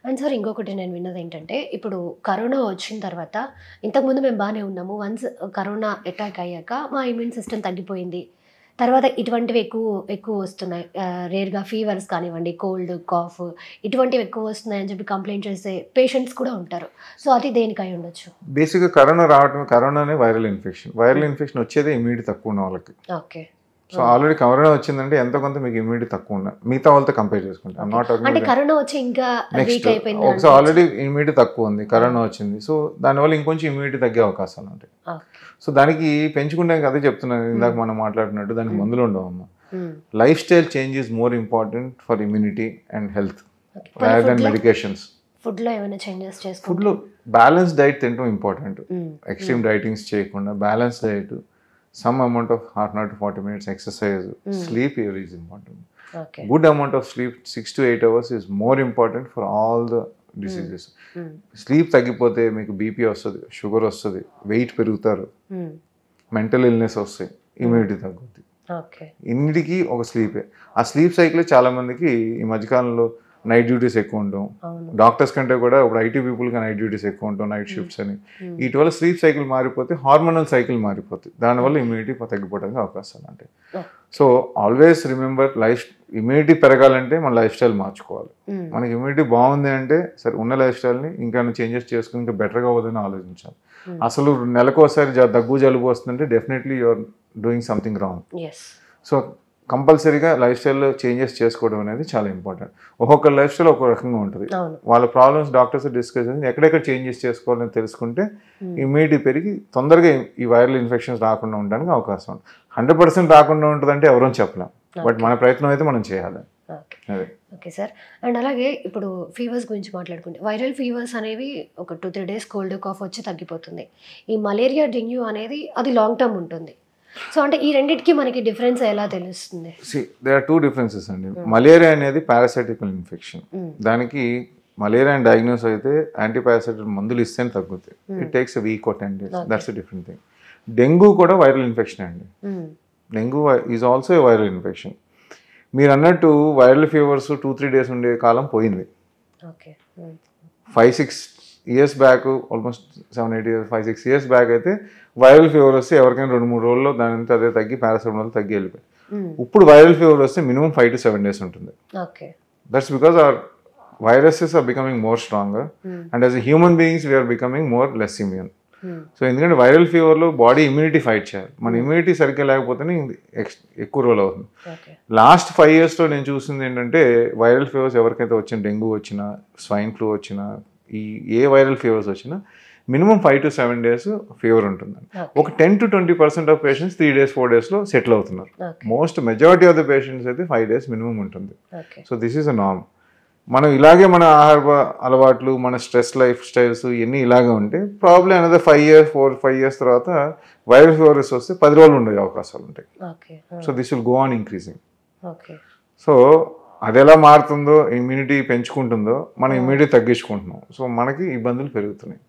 And sir ఇంకొకటి నేను విన్నది ఏంటంటే, ఇప్పుడు కరోనా వచ్చిన తర్వాత ఇంతకుముందు మేము బాగానే ఉన్నాము. వన్స్ కరోనా అటాక్ అయ్యాక మా ఇమ్యూన్ సిస్టమ్ తగ్గిపోయింది. తర్వాత ఇటువంటివి ఎక్కువ వస్తున్నాయి. రేర్‌గా ఫీవర్స్ కానివ్వండి, కోల్డ్, కాఫ్ ఇటువంటివి ఎక్కువ వస్తున్నాయని చెప్పి కంప్లెయింట్ చేసే పేషెంట్స్ కూడా ఉంటారు. సో, అది దేనికి అయి ఉండొచ్చు? బేసిక్‌గా కరోనానే వైరల్ ఇన్ఫెక్షన్. వైరల్ ఇన్ఫెక్షన్ వచ్చేదే ఇమ్యూనిటీ తక్కువ ఉన్న వాళ్ళకి. ఓకే. సో ఆల్రెడీ కరోనా వచ్చిందంటే ఎంతో కొంత మీకు ఇమ్యూనిటీ తక్కువ ఉన్న మిగతా వాళ్ళతో కంపేర్ చేసుకుంటే ఐఎమ్ నాట్ టాకింగ్ అంటే కరోనా వచ్చి ఇంకా వీక్ అయిపోయింది. ఒకసారి ఆల్రెడీ ఇమ్యూనిటీ తక్కువ ఉంది, కరోనా వచ్చింది. సో దానివల్ల ఇంకొంచెం ఇమ్యూనిటీ తగ్గే అవకాశాలు ఉంటాయి. సో దానికి పెంచుకుంటే అదే చెప్తున్నాను ఇందాక మనం మాట్లాడినట్టు, దానికి మందులు ఉండవమ్మా. Lifestyle change is more important for immunity and health rather than medications. ఫుడ్లో ఏమైనా చేంజెస్ చేసుకోవాలి. ఫుడ్లో బ్యాలెన్స్ డైట్ తినడం ఇంపార్టెంట్. ఎక్స్ట్రీమ్ డైటింగ్స్ చేయకుండా balance diet, some amount of half an hour to 40 minutes exercise, sleep is important. Okay. Good amount of sleep, 6 to 8 hours is more important for all the diseases. Sleep తగ్గిపోతే మీకు BP వస్తుంది, sugar వస్తుంది, wait పెరుగుతారు, mental illness వస్తాయి, immunity తగ్గుద్ది. ఇన్నిటికీ ఒక స్లీపే. ఆ sleep cycle చాలా మందికి ఈ మధ్యకాలంలో నైట్ డ్యూటీస్ ఎక్కువ ఉంటాం, డాక్టర్స్ కంటే కూడా ఇప్పుడు ఐటీ పీపుల్గా నైట్ డ్యూటీస్ ఎక్కువ ఉంటాం, నైట్ షిఫ్ట్స్ అని. వీటి వల్ల స్లీప్ సైకిల్ మారిపోతే హార్మోనల్ సైకిల్ మారిపోతుంది, దానివల్ల ఇమ్యూనిటీ తగ్గిపోవడానికి అవకాశాలు ఉంటాయి. సో ఆల్వేస్ రిమెంబర్, ఇమ్యూనిటీ పెరగాలంటే మన లైఫ్ స్టైల్ మార్చుకోవాలి. మనకి ఇమ్యూనిటీ బాగుంది అంటే సరే ఉన్న లైఫ్ స్టైల్ని ఇంకా చేంజెస్ చేసుకుని ఇంకా బెటర్గా అవ్వదని ఆలోచించాలి. అసలు నెలకోసారి దగ్గు జలుబు వస్తుందంటే definitely you are doing something wrong. So కంపల్సరీగా లైఫ్ స్టైల్లో చేంజెస్ చేసుకోవడం అనేది చాలా ఇంపార్టెంట్. ఒక్కొక్క లైఫ్ స్టైల్ ఒక్కొక్క రకంగా ఉంటుంది. వాళ్ళ ప్రాబ్లమ్స్ డాక్టర్స్ డిస్కస్ చేసి ఎక్కడెక్కడ చేంజెస్ చేసుకోవాలని తెలుసుకుంటే ఇమ్యూనిటీ పెరిగి తొందరగా ఈ వైరల్ ఇన్ఫెక్షన్స్ రాకుండా ఉండడానికి అవకాశం ఉంది. 100% రాకుండా ఉంటుందంటే ఎవరూ చెప్పలేం, బట్ మన ప్రయత్నం అయితే మనం చేయాలి. Okay sir. అండ్ అలాగే ఇప్పుడు ఫీవర్స్ గురించి మాట్లాడుకుంటే, వైరల్ ఫీవర్స్ అనేవి ఒక 2-3 days కోల్డ్ కాఫ్ వచ్చి తగ్గిపోతుంది. ఈ మలేరియా, డెంగ్యూ అనేది అది లాంగ్ టర్మ్ ఉంటుంది. సో అంటే ఈ రెండింటికి మనకి డిఫరెన్స్ ఎలా తెలుస్తుంది? దేర్ ఆర్ 2 differences అండి. మలేరియా అనేది పారాసైటికల్ ఇన్ఫెక్షన్. దానికి మలేరియా డయాగ్నోస్ అయితే యాంటీపారాసైటిక్ మందులు ఇస్తేనే తగ్గుతాయి. It takes a week or 10 days. That's a different thing. Dengue కూడా వైరల్ ఇన్ఫెక్షన్ అండి. Dengue is also a viral infection. మీరు అన్నట్టు వైరల్ ఫీవర్స్ 2-3 days ఉండే కాలం పోయింది. 5-6 years back, almost 7-8 years, 5-6 years back అయితే వైరల్ ఫీవర్ వస్తే ఎవరికైనా 2-3 రోజుల్లో దాని అదే తగ్గి పారాసిటమాల్ తగ్గి వెళ్ళిపోయి. ఇప్పుడు వైరల్ ఫీవర్ వస్తే మినిమం 5 to 7 days ఉంటుంది. That's because our viruses are becoming more stronger and as a human beings we are becoming more less immune. So ఎందుకంటే వైరల్ ఫీవర్లో బాడీ ఇమ్యూనిటీ ఫైట్ చేయాలి. మన ఇమ్యూనిటీ సరిగ్గా లేకపోతేనే ఎక్కువ రోజులు అవుతుంది. లాస్ట్ 5 yearsలో నేను చూసింది ఏంటంటే, వైరల్ ఫీవర్స్ ఎవరికైతే వచ్చిన, డెంగ్యూ వచ్చినా, స్వైన్ ఫ్లూ వచ్చినా, ఏ వైరల్ ఫీవర్స్ వచ్చినా మినిమం 5 to 7 days ఫీవర్ ఉంటుందండి. ఒక 10 to 20% ఆఫ్ పేషెంట్స్ 3 days 4 daysలో సెటిల్ అవుతున్నారు. Most majority of the patients అయితే 5 days మినిమం ఉంటుంది. So this is a norm. మనం ఇలాగే మన ఆహార అలవాట్లు, మన స్ట్రెస్ లైఫ్ స్టైల్స్ ఇవన్నీ ఇలాగే ఉంటే ప్రాబ్లమ్ అనేది 4-5 years తర్వాత వైరల్ ఫీవర్స్ వస్తే 10 రోజులు ఉండే అవకాశాలు ఉంటాయి. So this will go on increasing. So అది ఎలా మారుతుందో, ఇమ్యూనిటీ పెంచుకుంటుందో మనం ఇమ్యూనిటీ తగ్గించుకుంటున్నాం. సో మనకి ఇబ్బందులు పెరుగుతున్నాయి.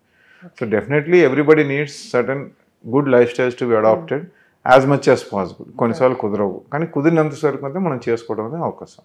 So definitely everybody needs certain good life styles to be adapted as much as possible. కొన్నిసార్లు కుదరవు, కానీ కుదిరినంత వరకు అయితే మనం చేసుకోవడం అనేది అవకాశం.